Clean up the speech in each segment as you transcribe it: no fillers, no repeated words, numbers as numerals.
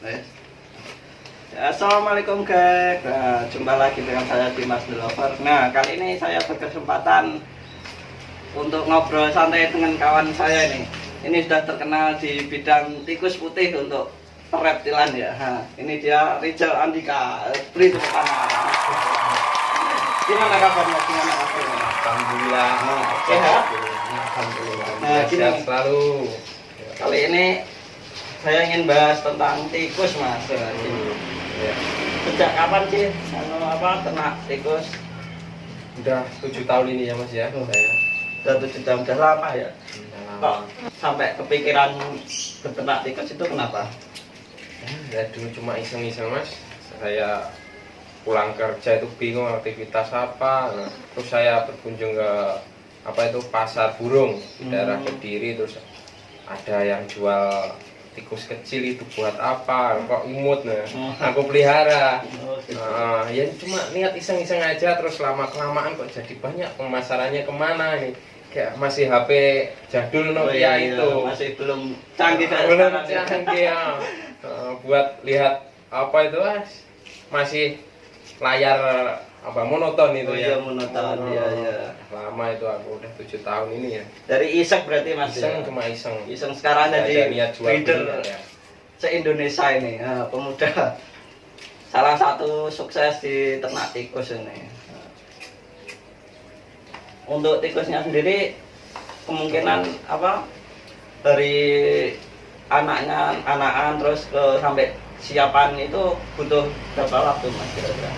Wes. Ya, assalamualaikum guys. Nah, jumpa lagi dengan saya Dimas The Lover. Nah, kali ini saya berkesempatan untuk ngobrol santai dengan kawan saya ini. Ini sudah terkenal di bidang tikus putih untuk pereptilan ya. Nah, ini dia Rizal Andika. Beri tepuk tangan. Gimana kabarnya? Gimana kabarnya? Alhamdulillah. Sehat? Alhamdulillah. Nah, Sehat gini. selalu. Kali ini saya ingin bahas tentang tikus, Mas. Ya. Sejak kapan sih ternak tikus? Udah 7 tahun ini ya Mas ya. Saya. Udah 7 tahun, udah lama ya. Udah Kok lama. sampai kepikiran beternak tikus itu kenapa? Ya dulu cuma iseng-iseng Mas. Saya pulang kerja itu bingung aktivitas apa. Nah, terus saya berkunjung ke pasar burung di daerah Kediri, terus ada yang jual tikus kecil itu buat apa? Kok imut nah. Aku pelihara. Ya cuma niat iseng-iseng aja, terus lama-kelamaan kok jadi banyak. Pemasarannya kemana nih? Kayak masih HP jadul Nokia itu. Masih belum canggih kayak Belum sekarang ya. canggih ya. Buat lihat apa itu Mas? Masih layar monoton itu Iya, ya. monoton, iya. Lama itu aku udah 7 tahun ini ya. Dari iseng berarti Mas. Iseng Ya? cuma iseng. Iseng sekarang Nggak ada jadi niat jual breeder beli, ya. se-Indonesia ini. Nah, pemuda salah satu sukses di ternak tikus ini. Untuk tikusnya sendiri kemungkinan dari anakan terus ke sampai siapan itu butuh berapa waktu Mas kira-kira?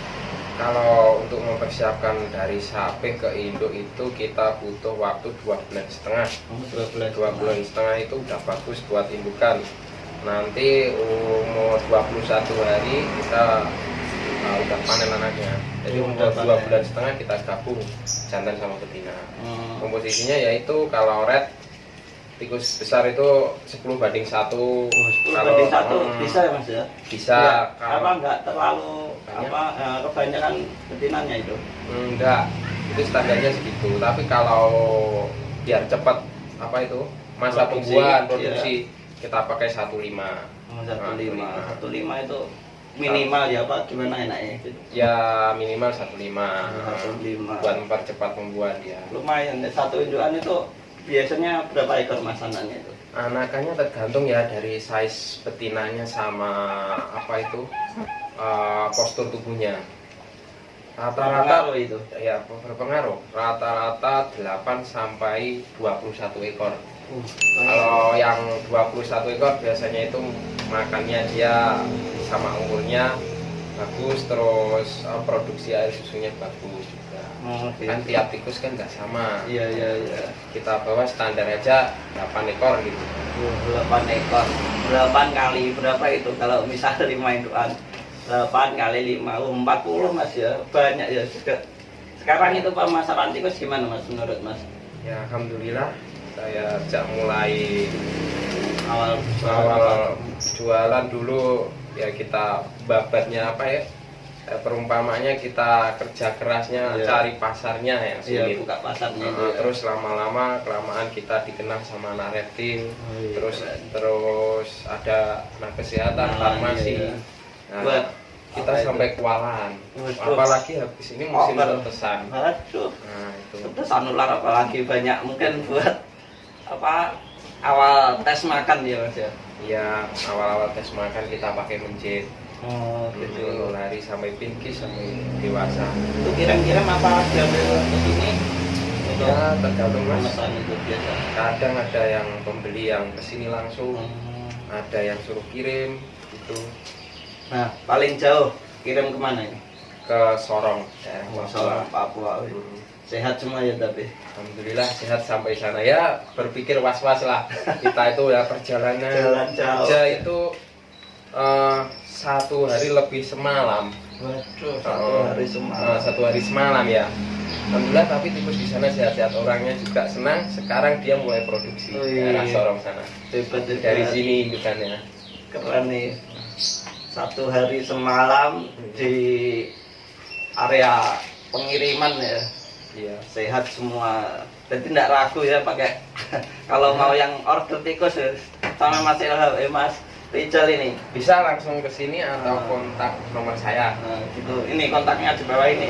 Kalau untuk mempersiapkan dari sapi ke induk itu kita butuh waktu 2,5 bulan. 2 bulan setengah itu udah bagus buat indukan. Nanti umur 21 hari kita udah panen anaknya. Jadi umur 2,5 bulan kita gabung jantan sama betina. Komposisinya yaitu kalau red tikus besar itu 10:1. 10:1 bisa ya Mas ya? Bisa. Ya, enggak terlalu kebanyakan betinanya itu? Enggak, itu standarnya segitu. Tapi kalau biar cepat masa produksi kita pakai 1,5. 1,5 itu minimal ya Pak, gimana enaknya gitu? Ya minimal 1,5. 1,5 buat mempercepat pembuahan ya. Lumayan, satu indukan itu biasanya berapa ekor mas anaknya itu? Anakannya tergantung ya dari size betinanya sama postur tubuhnya. Rata-rata itu ya berpengaruh. Rata-rata 8 sampai 21 ekor. Kalau yang 21 ekor biasanya itu makannya dia sama umurnya bagus, terus produksi air susunya bagus juga. Kan tiap tikus kan nggak sama. Iya. Kita bawa standar aja 8 ekor gitu. 8 ekor. 8 kali berapa itu kalau misalnya 5 indukan? 8 kali 5, 40 Mas ya. Banyak ya juga. Sekarang itu pemasaran tikus gimana Mas menurut Mas? Ya alhamdulillah saya sejak mulai Awal jualan dulu ya kita babatnya perumpamanya kita kerja kerasnya cari pasarnya yang sulit. Buka pasarnya itu ya. Terus lama-lama kelamaan kita dikenal sama anak reptil. Terus ada anak kesehatan, farmasi. Nah, kita sampai kewalahan. Apalagi habis ini musim tetesan. Aduh. Nah, itu. Tetesan ular apalagi banyak mungkin buat awal tes makan ya Mas ya. Iya, awal-awal tes makan kita pakai menjit. Gitu. Lari sampai pinky sampai dewasa. Itu kira-kira apa diambil ke sini? Ya tergantung Mas. Pemesan itu biasa. Kadang ada yang pembeli yang kesini langsung, ada yang suruh kirim gitu. Nah, paling jauh kirim kemana ini? Ke Sorong, daerah Sorong, Papua. Sehat semua ya tapi. Alhamdulillah sehat sampai sana ya. Berpikir was-was lah. Kita itu ya perjalanan Jalan jauh. aja itu 1 hari lebih semalam. Waduh, 1 hari semalam ya. Alhamdulillah tapi tikus di sana sehat-sehat, orangnya juga senang. Sekarang dia mulai produksi daerah Sorong sana. Dari sini indukannya. Keren nih. 1 hari semalam di area pengiriman ya. Iya. Sehat semua. Jadi tidak ragu ya pakai kalau mau yang order tikus ya, sama Mas Ilham, Mas Rijal ini. Bisa langsung ke sini atau kontak nomor saya. Nah, gitu. Ini kontaknya di bawah ini.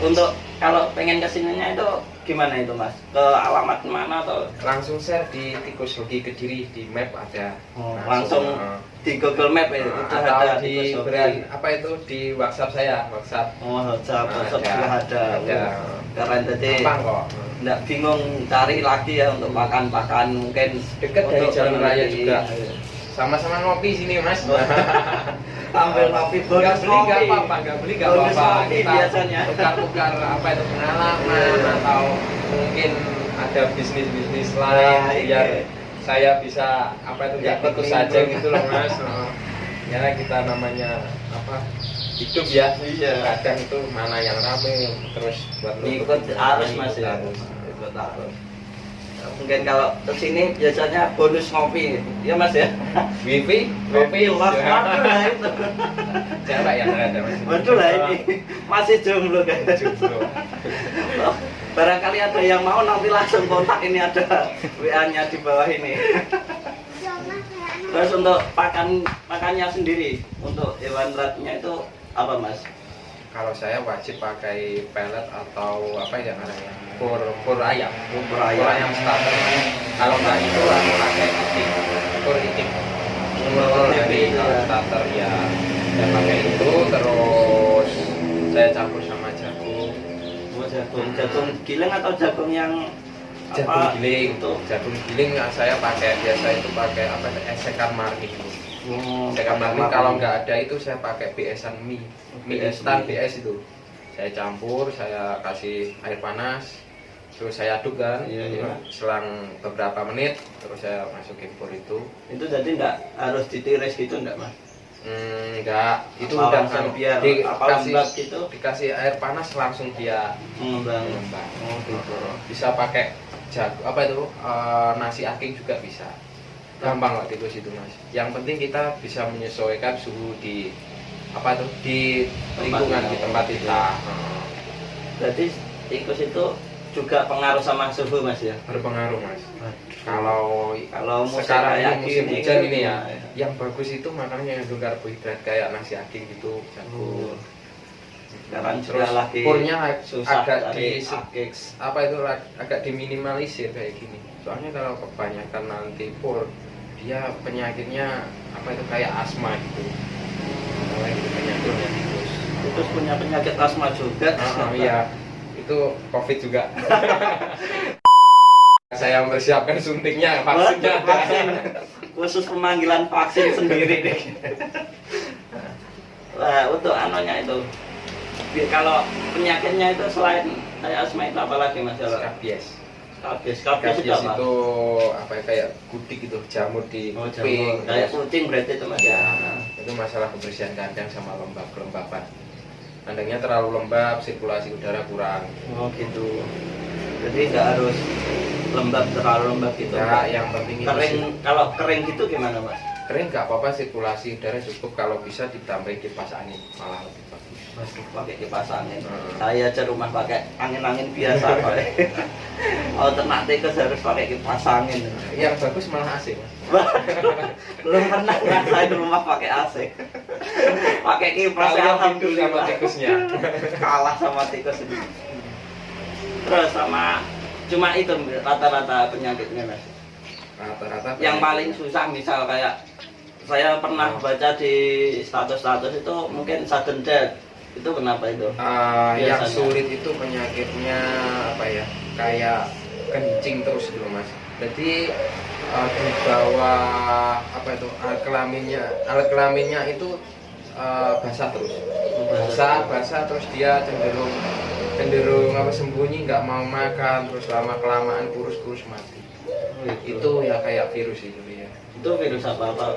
Untuk kalau pengen kesininya itu gimana itu Mas? Ke alamat mana atau Langsung share di Tikus Hoki Kediri, di map ada. langsung di Google Map ya? Udah atau ada di Tikus Hoki. apa itu di WhatsApp saya, WhatsApp. WhatsApp juga ada. Keren tadi. Gampang kok. Nggak bingung cari lagi ya untuk pakan mungkin Dekat dari untuk jalan raya peneliti. juga. Sama-sama ngopi sini Mas. Ambil kopi bonus Nggak beli nggak kopi. apa-apa, nggak beli nggak Bonus apa-apa. kopi Kita biasanya. tukar-tukar apa itu pengalaman atau mungkin ada bisnis Nah, lain iya. biar saya bisa apa itu nggak Ikut ikut saja nimbrung. gitu loh Mas. Ya kita namanya apa hidup ya. Iya. Kadang itu mana yang rame terus buat Ikut arus Mas ya. arus. Ikut arus. Mungkin kalau kesini biasanya bonus ngopi, ya Mas ya. Wifi, Ngopi, kopi, waduh lah itu. cewek yang ada Mas. Waduh lah ini masih jomblo kan. Jomblo. Barangkali ada yang mau nanti langsung kontak, ini ada WA-nya di bawah ini. Terus untuk pakannya sendiri untuk hewan ratnya itu apa Mas? Kalau saya wajib pakai pellet atau apa ya namanya pur ayam, Pur ayam. starter. Kalau nggak itu aku pakai itik, pur itik. Jadi kalau starter ya saya pakai itu terus saya campur sama jagung. Jagung giling atau jagung yang Jagung giling, itu? jagung giling saya pakai biasa itu pakai apa esekan marning. Esekan marning kalau nggak ada itu saya pakai BS-an mie instan BS itu. Saya campur, saya kasih air panas, terus saya aduk kan. Iya. Selang beberapa menit terus saya masukin pur itu. Itu jadi enggak harus ditiris gitu enggak Mas? Enggak, itu Apa udah langsung kan biar dikasih lembab gitu? dikasih air panas langsung dia Mengembang. lembab. Oh gitu. Bisa pakai jagung apa itu nasi aking juga bisa, gampang lah tikus itu Mas. Yang penting kita bisa menyesuaikan suhu di apa itu di lingkungan di tempat kita. Berarti tikus itu juga pengaruh sama suhu Mas ya? Berpengaruh Mas. Kalau musim sekarang kayak ini musim gini hujan kan, ini ya, ya. yang bagus itu makannya yang karbohidrat kayak nasi aking gitu, jagung. Sekarang juga Terus lagi purnya susah agak cari di akik. apa itu agak diminimalisir kayak gini. Soalnya kalau kebanyakan nanti pur dia penyakitnya apa itu kayak asma gitu. Kayak gitu penyakitnya tikus. Tikus punya penyakit asma juga. Iya. Itu COVID juga. Saya mempersiapkan suntiknya, vaksinnya ada. Vaksin khusus pemanggilan vaksin sendiri deh. Nah, untuk anunya itu kalau penyakitnya itu selain kayak asma itu apa lagi Mas? Skabies. Skabies itu Skabies apa? itu apa ya, kayak kutik gitu, jamur di Oh, kuping. kayak Terus, kucing berarti itu Mas. ya, itu masalah kebersihan kandang sama kelembapan. Kandangnya terlalu lembab, sirkulasi udara kurang. Oh gitu. Jadi nggak harus terlalu lembab gitu. Ya, yang penting itu Kering, kalau kering gitu gimana Mas? kering nggak apa-apa, sirkulasi udara cukup, kalau bisa ditambahin kipas angin malah lebih bagus. Waduh, pakai kipas angin. Hmm. Saya aja rumah pakai angin-angin biasa Pak. Alternatif harus pakai kipas angin. Yang bagus malah AC Mas. Belum pernah ngerasain rumah pakai AC. Pakai kipas Kalian hidup sama alhamdulillah. tikusnya. Kalah sama tikus ini. Terus sama cuma itu rata-rata penyakitnya Mas. Rata-rata Yang paling susah misal kayak saya pernah baca di status-status itu mungkin sudden death. Itu kenapa itu? yang Biasanya. sulit itu penyakitnya apa ya, kayak kencing terus gitu Mas. Jadi di bawah apa itu alat kelaminnya itu basah terus, basah terus dia cenderung apa sembunyi, nggak mau makan, terus lama kelamaan kurus mati. Itu ya kayak virus itu ya. Itu virus apa?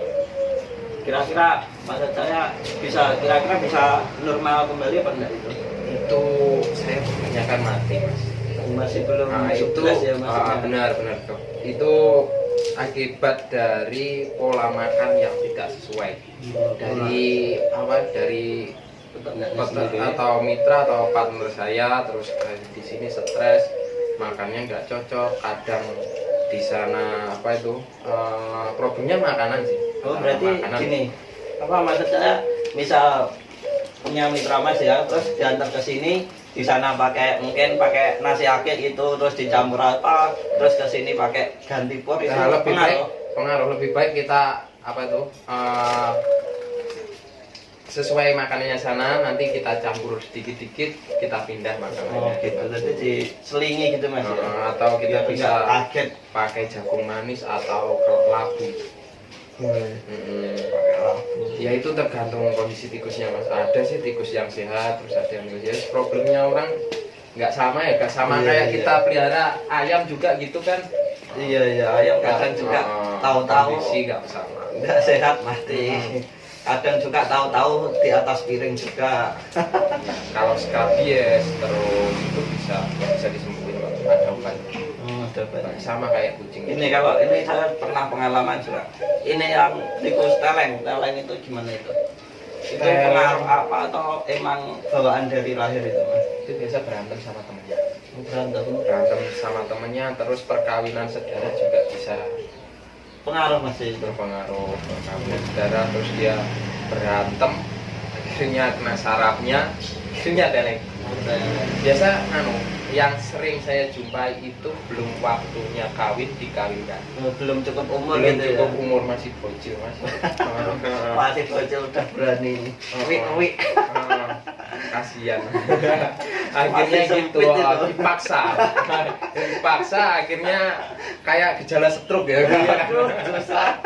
Kira-kira maksud saya kira-kira bisa normal kembali apa enggak itu? Itu saya kebanyakan mati Mas. Masih belum Itu sukses ya Mas. benar itu akibat dari pola makan yang tidak sesuai dari atau mitra atau partner saya, terus di sini stres, makannya nggak cocok, kadang di sana apa itu problemnya makanan sih. Oh berarti Makanan. gini, apa maksudnya? Misal punya mitra mas ya, terus diantar ke sini, di sana mungkin pakai nasi akik itu, terus dicampur apa, terus ke sini pakai ganti pur itu Nah, lebih baik pengaruh. lebih baik kita apa itu sesuai makanannya sana, nanti kita campur sedikit-dikit, kita pindah makanannya. Oh gitu, jadi diselingi gitu mas ya. Atau kita Biar bisa nggak kaget. pakai jagung manis atau labu. Pakai labu. Ya itu tergantung kondisi tikusnya mas. Ada sih tikus yang sehat, terus ada yang ya problemnya orang nggak sama ya, nggak sama Iya, kayak iya. kita pelihara ayam juga gitu kan. Iya iya, ayam kadang juga tahu-tahu kondisi nggak sama. nggak sehat mati. Kadang juga tahu-tahu di atas piring juga. Kalau skabies terus itu bisa disembuhin Pak. Ada obatnya. Ada banyak. Sama kayak kucing. Ini kalau ini saya pernah pengalaman juga. Ini yang tikus teleng itu gimana itu? Itu Teleng. pengaruh apa atau emang bawaan dari lahir itu mas? Itu biasa berantem sama temennya. Berantem. Sama temennya, terus perkawinan saudara juga bisa Pengaruh masih itu. berpengaruh. Perkawinan saudara terus dia berantem, akhirnya kena sarafnya, akhirnya teleng. Biasa yang sering saya jumpai itu belum waktunya dikawinkan. Belum cukup umur Belum gitu cukup ya. umur, masih bocil mas. Masih bocil udah berani. Wik. Kasihan. Akhirnya Masih gitu sempit itu. dipaksa akhirnya kayak gejala stroke ya. Aduh, susah.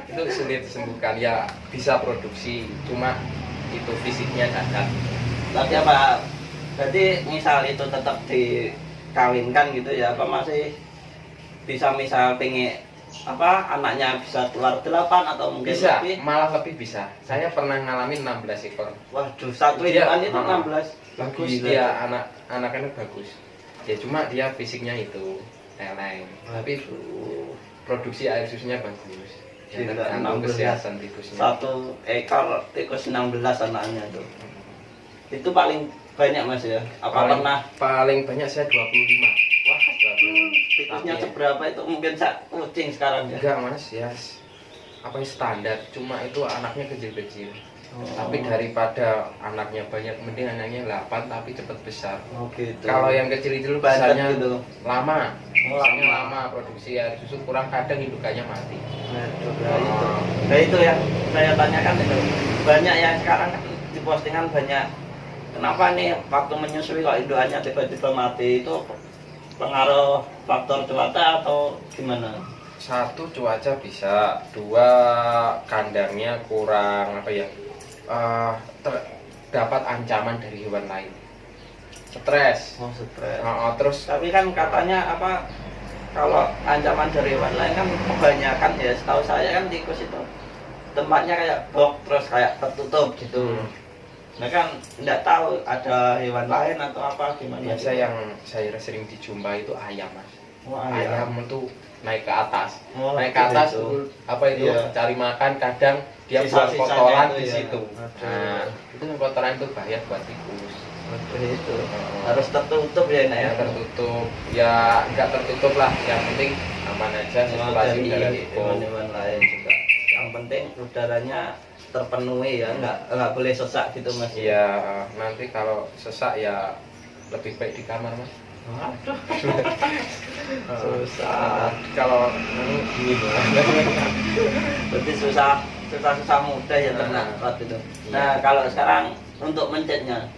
Itu sulit disembuhkan, ya bisa produksi, cuma itu fisiknya cacat. Tapi apa? Berarti misal itu tetap dikawinkan gitu ya, apa masih bisa misal pengen apa anaknya bisa keluar 8 atau mungkin Bisa, lebih? malah lebih bisa. Saya pernah ngalamin 16 ekor. Waduh, satu Dia- indukan itu 16. Bagus Gila. dia, anak-anak bagus. Ya cuma dia fisiknya itu teleng. Tapi Aduh, produksi air susunya bagus. Ya Gila, tergantung 16. kesehatan tikusnya. satu ekor tikus 16 anaknya tuh. Itu paling banyak mas ya? Apa pernah? Paling banyak saya 25. Wah, tikusnya Tapi- seberapa itu? Mungkin kucing sekarang ya? Enggak mas, ya apa ya, standar. Cuma itu anaknya kecil-kecil. Oh. Tapi daripada anaknya banyak, mending anaknya 8 tapi cepat besar. Oh gitu. Kalau yang kecil-kecil Bantet besarnya gitu. lama. Oh, Misalnya lama. lama produksi air susu kurang, kadang indukannya mati. Nah itu yang saya tanyakan itu. Banyak yang sekarang kan di postingan banyak. Kenapa nih waktu menyusui kok indukannya tiba-tiba mati, itu pengaruh faktor cuaca atau gimana? Satu, cuaca bisa. Dua, kandangnya kurang apa ya, terdapat ancaman dari hewan lain, stres. Oh stres. Terus Tapi kan katanya apa? Kalau ancaman dari hewan lain kan kebanyakan ya, setahu saya kan tikus itu tempatnya kayak box terus kayak tertutup gitu. Nah kan nggak tahu ada hewan lain atau apa gimana. biasa yang saya sering dijumpai itu ayam mas. Oh, Ayam itu naik ke atas, Oh, naik ke atas gitu. apa itu Iya. cari makan, kadang dia buang Sisa-sisanya kotoran itu di ya. situ. Aduh. Nah itu yang kotoran itu bahaya buat tikus. Waduh, itu harus tertutup ya nak ya. Ya tertutup, ya nggak tertutup lah, yang penting aman aja, sirkulasi Dari udara cukup. hewan-hewan lain juga. Yang penting udaranya terpenuhi ya, nggak boleh sesak gitu mas. Iya, nanti kalau sesak ya lebih baik di kamar mas. Aduh, susah. Kalau dingin lah. Berarti susah mudah ya ternak waktu itu. Nah kalau sekarang untuk mencetnya,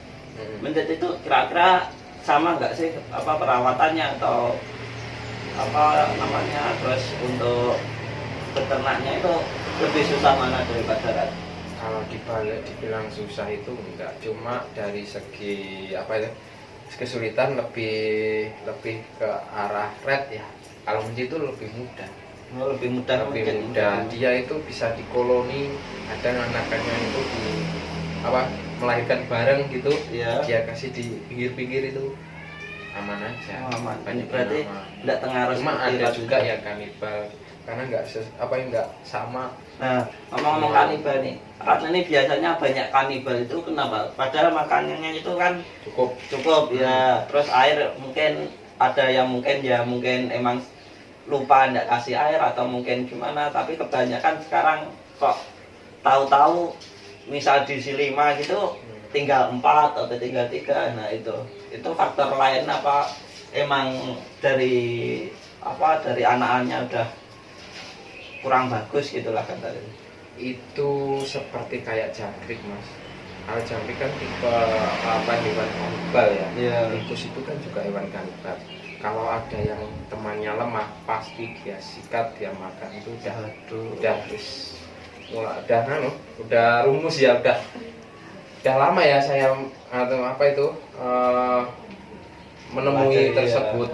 mencet itu kira-kira sama nggak sih apa perawatannya atau apa namanya, terus untuk peternaknya itu lebih susah mana daripada rat? Kalau dibilang susah itu enggak, cuma dari segi apa ya, kesulitan lebih ke arah red ya. Kalau mencit itu lebih mudah. Oh, lebih mudah Lebih mencet. mudah. Dia itu bisa dikoloni, kadang anakannya itu di apa, melahirkan bareng gitu. Ya. Dia kasih di pinggir-pinggir itu aman aja. Oh, aman. Banyak Berarti yang aman. nggak tengaruh Cuma seperti ada rat juga itu. yang kanibal, karena nggak sama. Nah, ngomong-ngomong kanibal nih, rat ini biasanya banyak kanibal itu kenapa? Padahal makanannya itu kan cukup ya. Terus air mungkin ada yang mungkin emang lupa nggak kasih air atau mungkin gimana, tapi kebanyakan sekarang kok tahu-tahu misal diisi 5 gitu tinggal 4 atau tinggal 3. Nah itu faktor lain apa emang dari anak-anaknya udah kurang bagus gitulah kan tadi. Itu seperti kayak jangkrik mas. Kalau jangkrik kan tipe apa hewan kanibal ya. Iya. Tikus itu kan juga hewan kanibal. Kalau ada yang temannya lemah pasti dia sikat, dia makan. Itu udah terus udah rumus ya, udah lama ya saya atau apa itu menemui tersebut.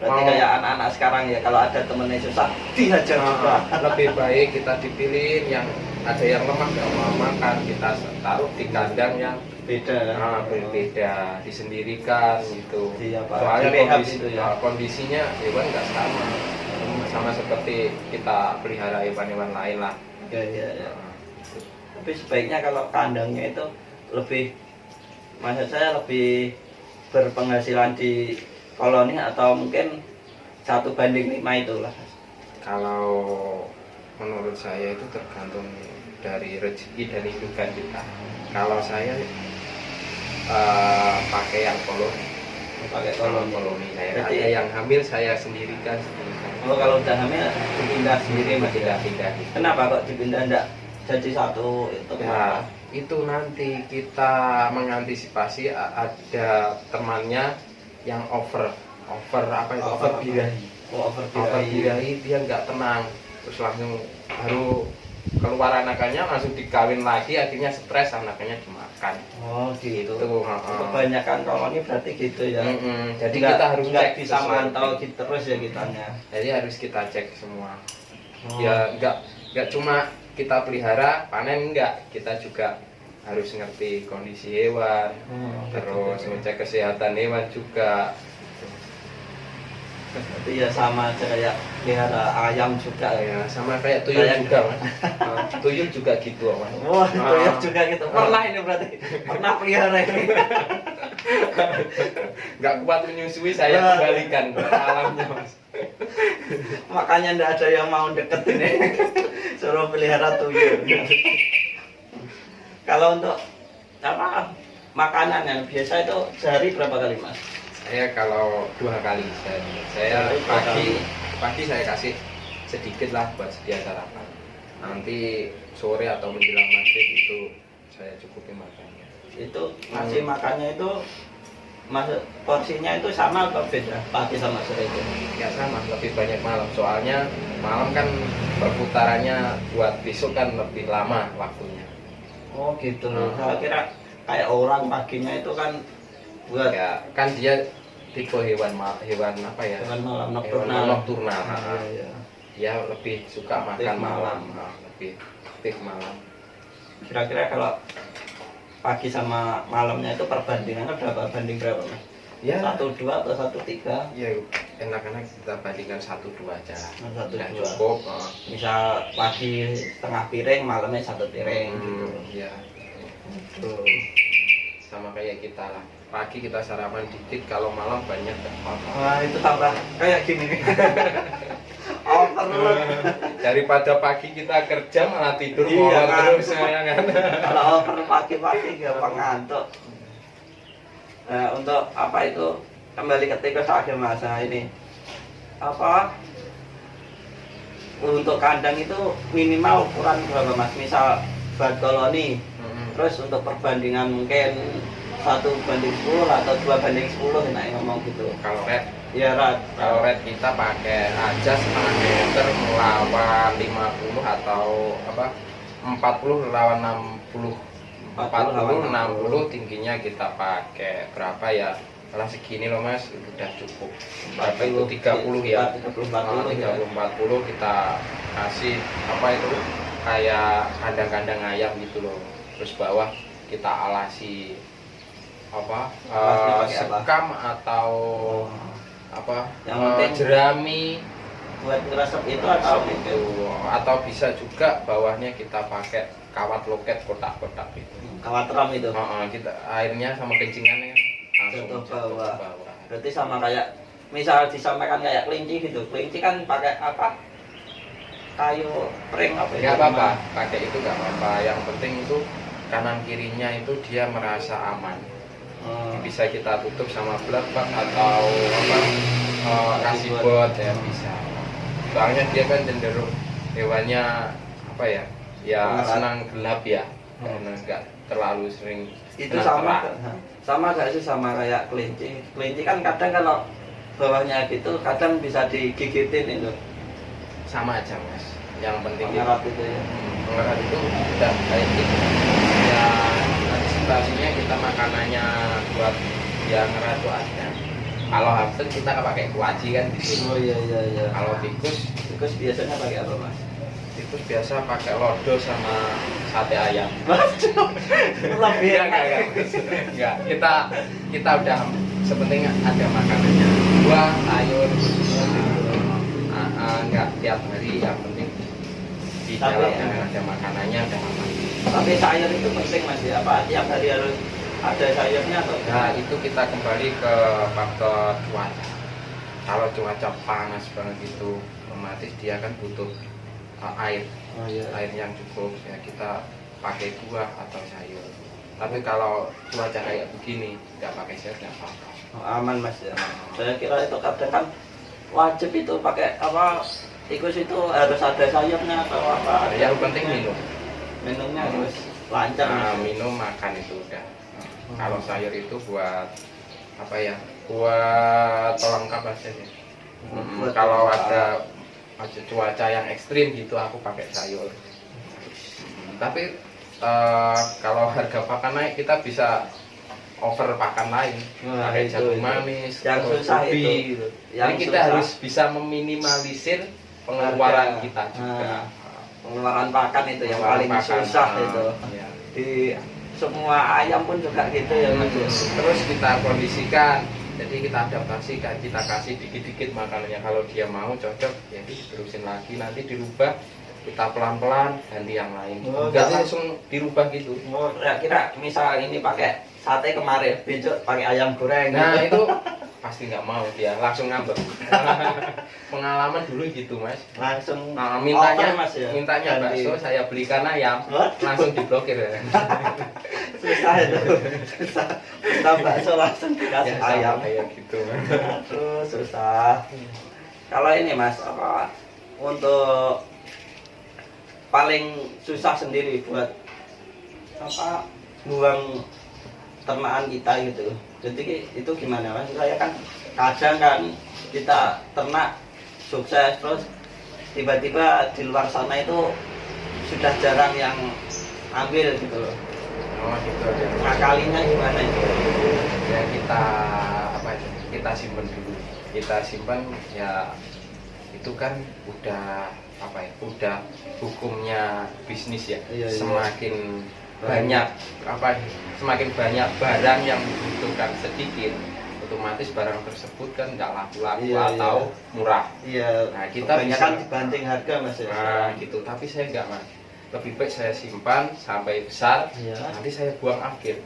Berarti kayak anak-anak sekarang ya, kalau ada temennya susah dihajar juga. Lebih baik kita dipilih yang ada yang lemah nggak mau makan, kita taruh di kandang yang berbeda, disendirikan gitu. Iya, Pak. Soalnya Gitu ya. kondisinya hewan nggak sama seperti kita pelihara hewan-hewan lain lah. Iya. Tapi sebaiknya kalau kandangnya itu lebih, maksud saya lebih berpenghasilan di koloni atau mungkin 1:5 itulah. Kalau menurut saya itu tergantung dari rezeki dan lingkungan kita. Kalau saya pakai yang koloni. Saya Berarti, ada yang hamil saya sendirikan. kalau udah hamil dipindah sendiri Mas. Pindah. Kenapa kok dipindah enggak jadi satu itu? Nah, itu nanti kita mengantisipasi ada temannya yang over birahi. Over Birahi dia nggak tenang, terus langsung baru keluar anakannya langsung dikawin lagi, akhirnya stres anaknya dimakan. Oh gitu. Kebanyakan koloni berarti gitu ya. Jadi kita harus nggak cek bisa sesuatu. mantau gitu terus ya kitanya. Jadi harus kita cek semua. Ya nggak cuma kita pelihara panen, enggak, kita juga harus ngerti kondisi hewan, terus ngecek kesehatan hewan juga. Berarti ya sama aja kayak pelihara ayam juga Ya sama kayak tuyul juga mas. Tuyul juga gitu mas. Wah, tuyul juga gitu. Pernah ini berarti pernah pelihara ini. Nggak kuat menyusui, saya kembalikan ke alamnya mas. Makanya ndak ada yang mau deket ini. Suruh pelihara tuyul. Kalau untuk apa makanan yang biasa itu sehari berapa kali mas? Saya kalau 2 kali saya pagi saya kasih sedikit lah buat sedia sarapan. Nanti sore atau menjelang maghrib itu saya cukupin makannya. Itu masih makannya itu porsinya itu sama atau beda pagi sama sore itu? Ya sama, lebih banyak malam. Soalnya malam kan perputarannya buat besok kan lebih lama waktunya. Oh gitu. Saya kira kayak orang paginya itu kan buat Ya kan dia tipe hewan apa ya? Hewan malam Nokturnal. Iya. Dia lebih suka makan malam. Lebih aktif malam. Kira-kira kalau pagi sama malamnya itu perbandingannya berapa? Banding berapa mas? Ya 1-2 atau 1-3? ya enak-enak kita bandingkan 1-2 aja. 1-2. Udah cukup. Misal pagi setengah piring, malamnya 1 piring gitu. Ya Tuh. sama kayak kita lah. Pagi kita sarapan dikit, kalau malam banyak. Wah itu tambah kayak gini nih. Over. Daripada pagi kita kerja malah tidur Iya, molor kan. terus ya kan. Kalau over pagi-pagi gampang ngantuk. Nah, untuk apa itu kembali ke tikus lagi mas. Nah, ini apa untuk kandang itu minimal ukuran berapa mas? Misal buat koloni, terus untuk perbandingan mungkin 1:10 atau 2:10 enak ngomong gitu. Kalau red, Ya Rat. kalau red kita pakai aja setengah meter melawan 50 atau apa 40 lawan 60. 40 60 tingginya kita pakai berapa ya? Kalau segini loh mas, itu udah cukup. Berapa itu 30 ya? 30-40 ya. 30-40 kita kasih apa itu kayak kandang-kandang ayam gitu loh. Terus bawah kita alasi apa sekam atau apa Yang penting jerami buat ngeresep itu atau itu, atau bisa juga bawahnya kita pakai kawat loket kotak-kotak itu. kawat ram itu. Kita airnya sama kencingannya langsung Jatuh jatuh ke bawah. Berarti sama kayak misal disampaikan kayak kelinci gitu. Kelinci kan pakai apa? kayu pring apa nggak apa-apa, pakai itu nggak apa-apa. Yang penting itu kanan kirinya itu dia merasa aman. Bisa kita tutup sama blabak atau apa, kasih bot ya bisa. Soalnya dia kan cenderung hewannya apa ya, ya senang gelap ya, karena nggak terlalu sering itu kena sama terang. sama gak sih sama kayak kelinci. Kelinci kan kadang kalau bawahnya gitu kadang bisa digigitin itu. Sama aja mas, yang penting Pengarat itu ya. pengerat itu udah kayak gitu ya, antisipasinya kita makanannya buat dia ngerat tuh ada. Kalau hamster kita pakai kuaci kan gitu. Oh iya iya iya. Kalau tikus Biasanya pakai apa mas? tikus biasa pakai lodo sama sate ayam. Lebih Enggak, enggak, enggak. Kita udah sepenting ada makanannya. Buah, sayur, enggak tiap hari, yang penting di Tapi, dalamnya ada makanannya, ada aman. Tapi sayur itu penting mas ya. Apa tiap hari harus ada sayurnya atau? Nah itu kita kembali ke faktor cuaca. Kalau cuaca panas banget itu, otomatis dia kan butuh air, Oh iya. air yang cukup ya, kita pakai buah atau sayur. Tapi kalau cuaca kayak begini nggak pakai sayur nggak apa-apa. Oh, aman mas ya. Saya kira itu kadang kan wajib itu pakai apa, tikus itu harus ada sayurnya atau apa. Yang penting minum. Minumnya harus lancar Nah, mas. minum makan itu udah. Kalau sayur itu buat apa ya? Buat pelengkap aja ya. Buat Kalau pelengkap. ada cuaca yang ekstrim gitu aku pakai sayur. Tapi kalau harga pakan naik kita bisa over pakan lain, Nah, pakai itu. jagung manis, Yang atau susah ubi itu. gitu. Yang Jadi kita susah. harus bisa meminimalisir pengeluaran Harga. kita juga. Nah, pengeluaran pakan itu yang Pengeluaran paling pakan, susah itu. ya. Di semua ayam pun juga gitu ya mas. Terus kita kondisikan, jadi kita adaptasi, kita kasih dikit-dikit makanannya. Kalau dia mau cocok ya terusin lagi, nanti dirubah, kita pelan-pelan ganti yang lain. Oh, Enggak gitu. langsung dirubah gitu. Oh, kira misal ini pakai sate kemarin, besok pakai ayam goreng. Nah gitu. itu pasti nggak mau dia, langsung ngambek. Pengalaman dulu gitu mas. Langsung Nah, mintanya, over, mas ya. mintanya Ganti. bakso, saya belikan ayam, What? langsung diblokir ya. Susah itu. Susah. Kita bakso langsung dikasih Ya, sama ayam. kayak gitu. Aduh, susah. Kalau ini mas, apa untuk paling susah sendiri buat apa buang ternakan kita gitu. Jadi itu gimana mas? Saya kan kadang kan kita ternak sukses terus tiba-tiba di luar sana itu sudah jarang yang ambil gitu loh. Oh gitu aja. Ngakalinya gimana itu? Ya kita apa itu? Kita simpan dulu. Kita simpan ya, itu kan udah apa ya? Udah hukumnya bisnis ya. Iya, iya. Semakin banyak apa? Semakin banyak barang yang dibutuhkan sedikit, otomatis barang tersebut kan nggak laku-laku Iya, atau murah. Iya. Nah, kita kebanyakan bisa- dibanting harga mas ya. Nah gitu. Tapi saya nggak mas. Lebih baik saya simpan sampai besar, Iya. nanti saya buang akhir.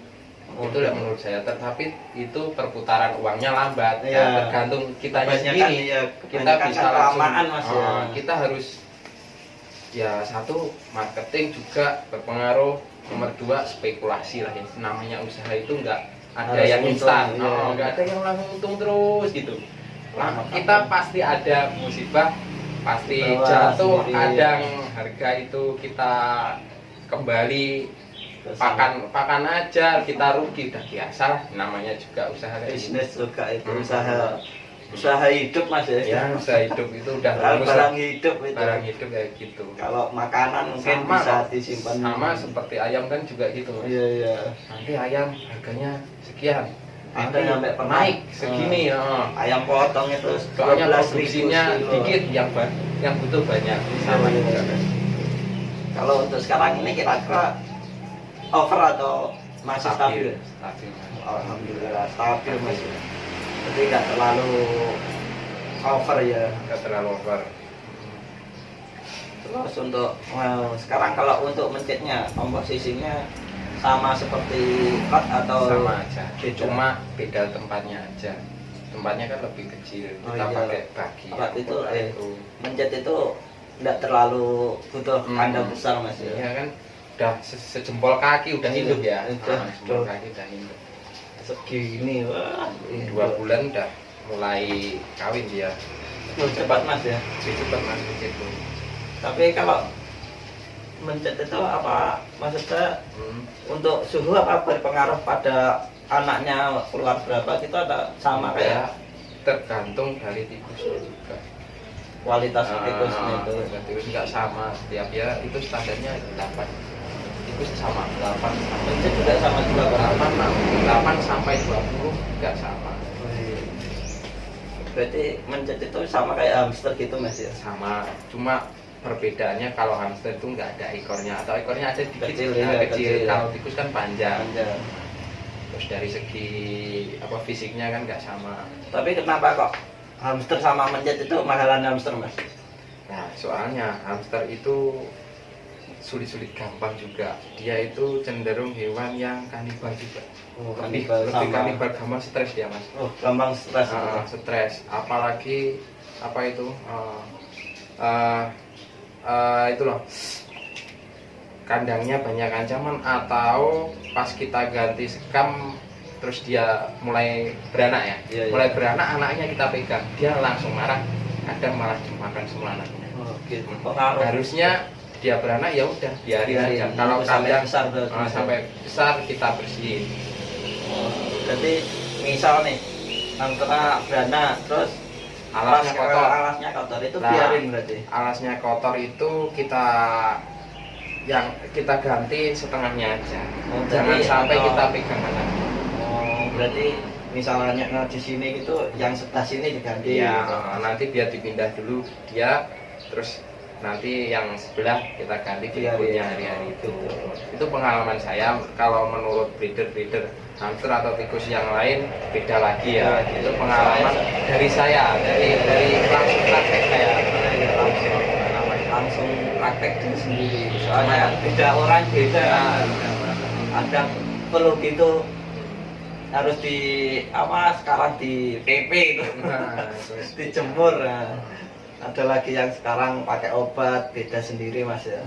Itu yang menurut saya. Tetapi itu perputaran uangnya lambat. Iya. Ya, tergantung kita Kebanyakan sendiri. ya, Kita kebanyakan bisa kan langsung. kelamaan, Mas, ya. Kita harus ya satu marketing juga berpengaruh. Nomor dua spekulasi lah ya. Namanya usaha itu nggak ada Harus yang untung, instan. iya. Nggak ada yang langsung untung terus gitu. Nah, Nah, kita pasti ada musibah, pasti Bawah jatuh, sendiri. kadang harga itu kita kembali pakan aja kita rugi, udah biasa lah, namanya juga usaha kayak gini. bisnis juga itu usaha hidup mas ya. Ya usaha hidup itu udah Barang lulus lah. hidup itu. Barang hidup kayak gitu. Kalau makanan mungkin Sama bisa kok. disimpan. Sama seperti ayam kan juga gitu mas. Iya iya. Nanti ayam harganya sekian, Ada nanti sampai pernah. naik segini. Ayam potong itu Soalnya 12.000 produksinya sekilo. dikit, yang butuh banyak. Sama Iya, juga. iya. Kalau untuk sekarang ini kira-kira over atau masih stabil? Stabil. Alhamdulillah stabil mas. Jadi nggak terlalu over ya. Nggak terlalu over. Terus untuk sekarang kalau untuk mencetnya komposisinya sama seperti cut atau Sama aja, beda? cuma beda tempatnya aja. Tempatnya kan lebih kecil, Oh kita iya. pakai bagi. Cut itu itu mencet itu nggak terlalu butuh kandang besar mas ya. Iya kan udah sejempol kaki udah hidup ya. Udah, Sejempol kaki udah hidup. Segini wah 2 bulan udah mulai kawin dia. cepat mas ya. Lebih cepat mas begitu. Tapi kalau mencet itu apa maksudnya Hmm. untuk suhu apa berpengaruh pada anaknya keluar berapa kita ada sama kayak Tergantung dari tikusnya juga. kualitas tikusnya itu. Tikus nggak sama setiap ya, itu standarnya 8. Tikus sama 8 Mencet juga sama juga berapa? 8 sampai 20 nggak sama. Berarti mencet itu sama kayak hamster gitu mas ya? Sama, cuma perbedaannya kalau hamster itu nggak ada ekornya atau ekornya ada dikit Kecil, nah, ya, kecil. kecil. Kalau tikus kan panjang. Panjang. Terus dari segi apa fisiknya kan nggak sama. Tapi kenapa kok hamster sama mencet itu mahalan hamster mas? Nah, soalnya hamster itu sulit-sulit gampang juga. Dia itu cenderung hewan yang kanibal juga. Oh, Lebih sama. kanibal, gampang stres dia mas. Oh, gampang stres. Stres. Apalagi apa itu? Itu loh. Kandangnya banyak ancaman atau pas kita ganti sekam terus dia mulai beranak ya. Iya, iya. Mulai beranak anaknya kita pegang, dia langsung marah. Kadang malah dimakan semua anaknya. Oh, gitu. Pengaruh. Harusnya dia beranak ya udah biarin Biarin. aja. Kalau Sampai kandang besar berarti. sampai besar kita bersihin. Jadi misal nih antara beranak terus Alasnya kotor. alasnya kotor itu Nah, biarin berarti. Alasnya kotor itu kita ganti setengahnya aja. Oh, Jangan jadi, sampai oh. kita pegang anaknya. Oh, berarti misalnya di sini gitu yang sebelah sini diganti. Iya, gitu. nanti biar dipindah dulu dia, terus nanti yang sebelah kita ganti Iya, berikutnya iya. hari-hari itu. Itu pengalaman saya. Kalau menurut breeder hamster atau tikus yang lain beda lagi ya. Iya, Itu iya. pengalaman dari saya, dari langsung praktek saya. Langsung praktek sendiri. Soalnya beda orang beda. Ada perlu gitu harus di apa sekarang di PP itu Nah, terus dijemur. Nah, ada lagi yang sekarang pakai obat beda sendiri mas ya.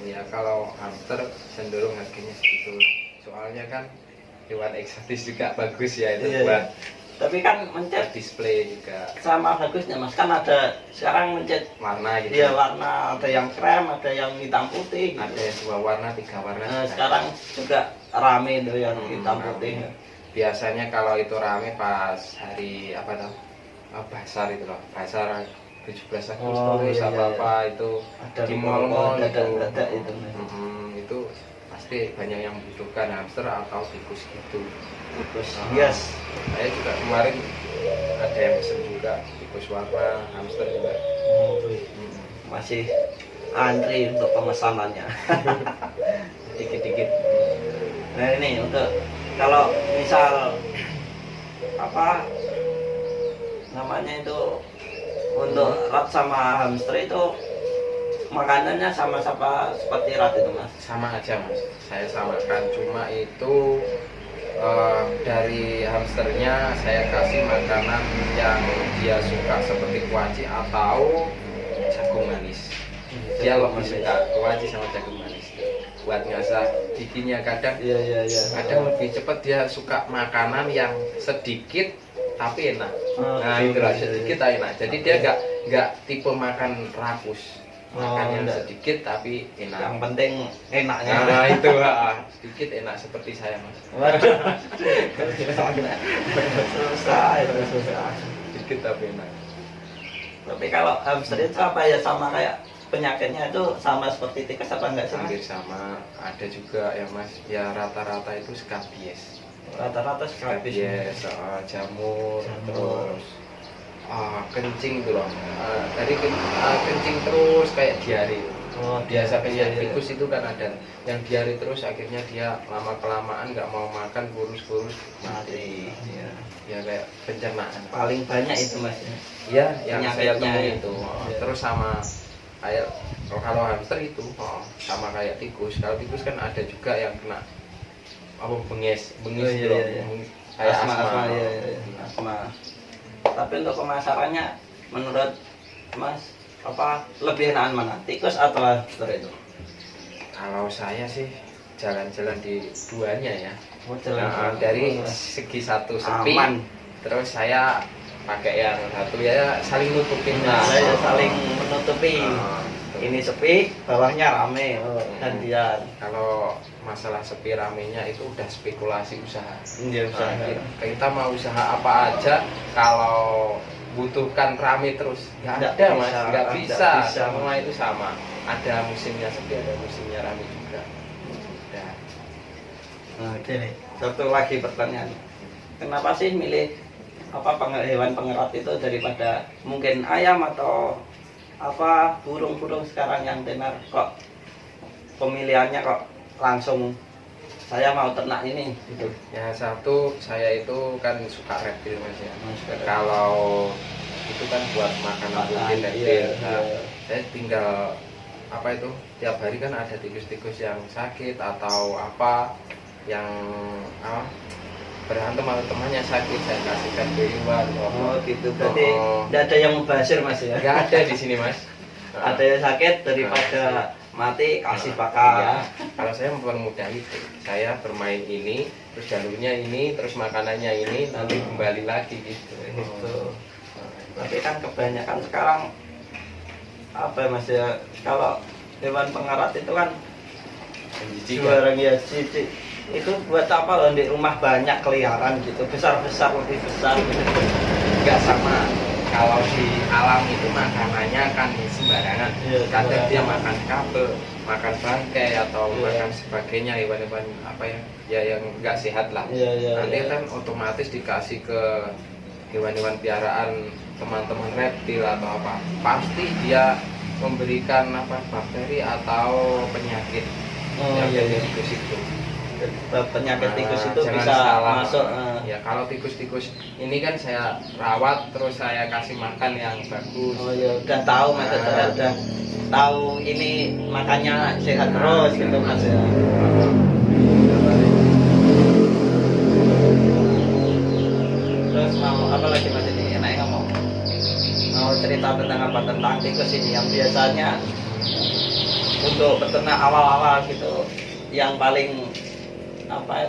Ya kalau hamster cenderung harganya segitu. Soalnya kan hewan eksotis juga bagus ya itu Iya, buat tapi kan mencet display juga sama bagusnya mas kan ada sekarang mencet warna gitu. dia warna ada yang krem ada yang hitam putih gitu. Ada yang 2 warna, 3 warna. Nah, sekarang juga rame tuh yang hitam rame. putih. Biasanya kalau itu rame pas hari apa tuh? Basar itu loh. Basar 17 Agustus iya, apa itu Ada di mall-mall itu. dadak itu. Itu pasti banyak yang membutuhkan hamster atau tikus gitu. Terus yes. Saya juga kemarin ada yang pesen juga tikus warna hamster juga. Masih antri untuk pemesanannya. Dikit-dikit. Nah ini untuk kalau misal apa namanya itu untuk rat sama hamster itu makanannya sama-sama seperti rat itu mas. Sama aja mas, saya samakan, cuma itu dari hamsternya saya kasih makanan yang dia suka seperti kuaci atau jagung manis. Dia lebih suka kuaci sama jagung manis buat ngasah giginya. Kadang kadang lebih cepat dia suka makanan yang sedikit tapi enak. Nah itulah sedikit tapi enak, jadi dia nggak tipe makan rakus. Makan yang sedikit tapi enak. Yang penting enaknya. Nah itu sedikit enak seperti saya mas. Waduh. Susah itu susah. Sedikit tapi enak. Tapi kalau hamster itu apa ya sama kayak penyakitnya itu sama seperti tikus apa enggak sih? Hampir sama. Ada juga ya mas. Ya rata-rata itu skabies. Rata-rata skabies. Jamur. Terus kencing itu loh. Dari kencing terus kayak diare. Oh, Biasa penyakit tikus itu kan ada yang diare terus, akhirnya dia lama kelamaan nggak mau makan, kurus mati. Iya. Ya kayak pencernaan. Paling banyak itu mas. Iya, yang saya Penyakitnya temui ya. itu. Terus sama kayak kalau hamster itu sama kayak tikus. Kalau tikus kan ada juga yang kena apa bengis gitu loh. Kayak asma. Asma. Tapi untuk pemasarannya menurut mas apa lebih enakan mana, tikus atau hamster itu? Kalau saya sih jalan-jalan di duanya ya. Oh, jalan-jalan. Dari segi satu sepi, Aman. terus saya pakai yang satu ya saling nutupin. Nah, saya saling menutupi. Nah, Ini sepi, bawahnya rame, gantian. kalau masalah sepi ramenya itu udah spekulasi usaha. Iya, usaha. Kita mau usaha apa aja, kalau butuhkan rame terus nggak ada mas, nggak bisa. Semua itu sama. Ada musimnya sepi, ada musimnya rame juga. Udah. Oke, satu lagi pertanyaan. Kenapa sih milih hewan pengerat itu daripada mungkin ayam atau apa burung-burung sekarang yang tenar? Kok pemilihannya kok langsung saya mau ternak ini gitu? Ya satu, saya itu kan suka reptil mas ya. Kalau itu kan buat makanan rutin reptil. Saya tinggal apa itu tiap hari kan ada tikus-tikus yang sakit atau apa yang berantem sama temannya sakit, saya kasihkan ke hewan. Oh gitu, berarti tidak ada yang mubazir mas ya? Nggak ada di sini mas. Ada yang sakit daripada mati kasih pakan. Ya, kalau saya mempermudah itu, saya bermain ini, terus jalurnya ini, terus makanannya ini, nanti kembali lagi gitu. Gitu. Tapi kan kebanyakan sekarang apa mas ya, kalau hewan pengerat itu kan barang ya cici itu buat apa loh, di rumah banyak keliaran gitu, besar-besar lebih besar gitu. Nggak sama. Kalau di alam itu makanannya kan sembarangan. Kadang dia makan kabel, makan bangkai atau makan sebagainya, hewan-hewan apa ya yang nggak sehat lah. Nanti kan otomatis dikasih ke hewan-hewan piaraan teman-teman reptil atau apa, pasti dia memberikan apa bakteri atau penyakit yang dari tikus itu. Penyakit tikus itu Jangan bisa salah. masuk. Ya kalau tikus-tikus ini kan saya rawat, terus saya kasih makan yang bagus. Oh ya udah tahu mas, saya udah tahu ini makannya sehat terus gitu mas ya. Terus mau apa lagi mas ini? Enaknya ngomong. Mau cerita tentang apa, tentang tikus ini yang biasanya untuk peternak awal-awal gitu, yang paling apa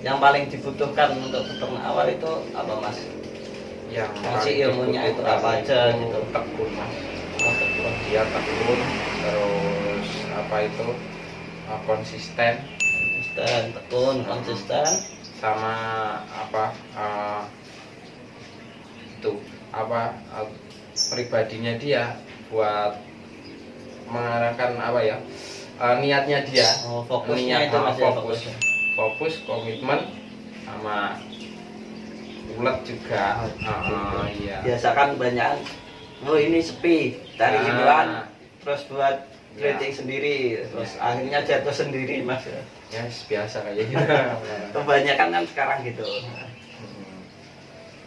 yang paling dibutuhkan untuk peternak awal itu apa mas? Yang Kasih ilmunya itu apa aja gitu? Tekun mas. Tekun. Dia tekun, terus apa itu konsisten, tekun, konsisten, sama apa itu apa pribadinya dia buat mengarahkan apa ya niatnya dia. Fokusnya itu mas ya, fokus, komitmen, sama ulet juga. Iya. Biasa kan banyak, oh ini sepi dari hiburan, terus buat rating sendiri, terus akhirnya jatuh sendiri mas ya. Ya biasa kayak gitu. Kebanyakan kan sekarang gitu.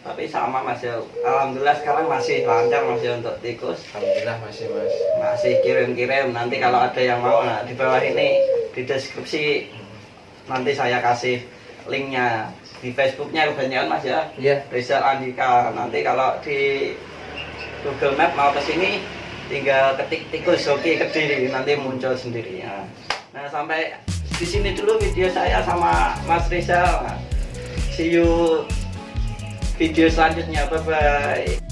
Tapi sama mas ya, alhamdulillah sekarang masih lancar mas ya untuk tikus. Alhamdulillah masih mas. Masih kirim-kirim, nanti kalau ada yang mau, nah di bawah ini di deskripsi nanti saya kasih linknya. Di Facebooknya kebanyakan mas ya, Rizal Andika. Nanti kalau di Google Map mau ke sini tinggal ketik tikus hoki Kediri, nanti muncul sendiri ya. Nah sampai di sini dulu video saya sama Mas Rizal. See you video selanjutnya, bye bye.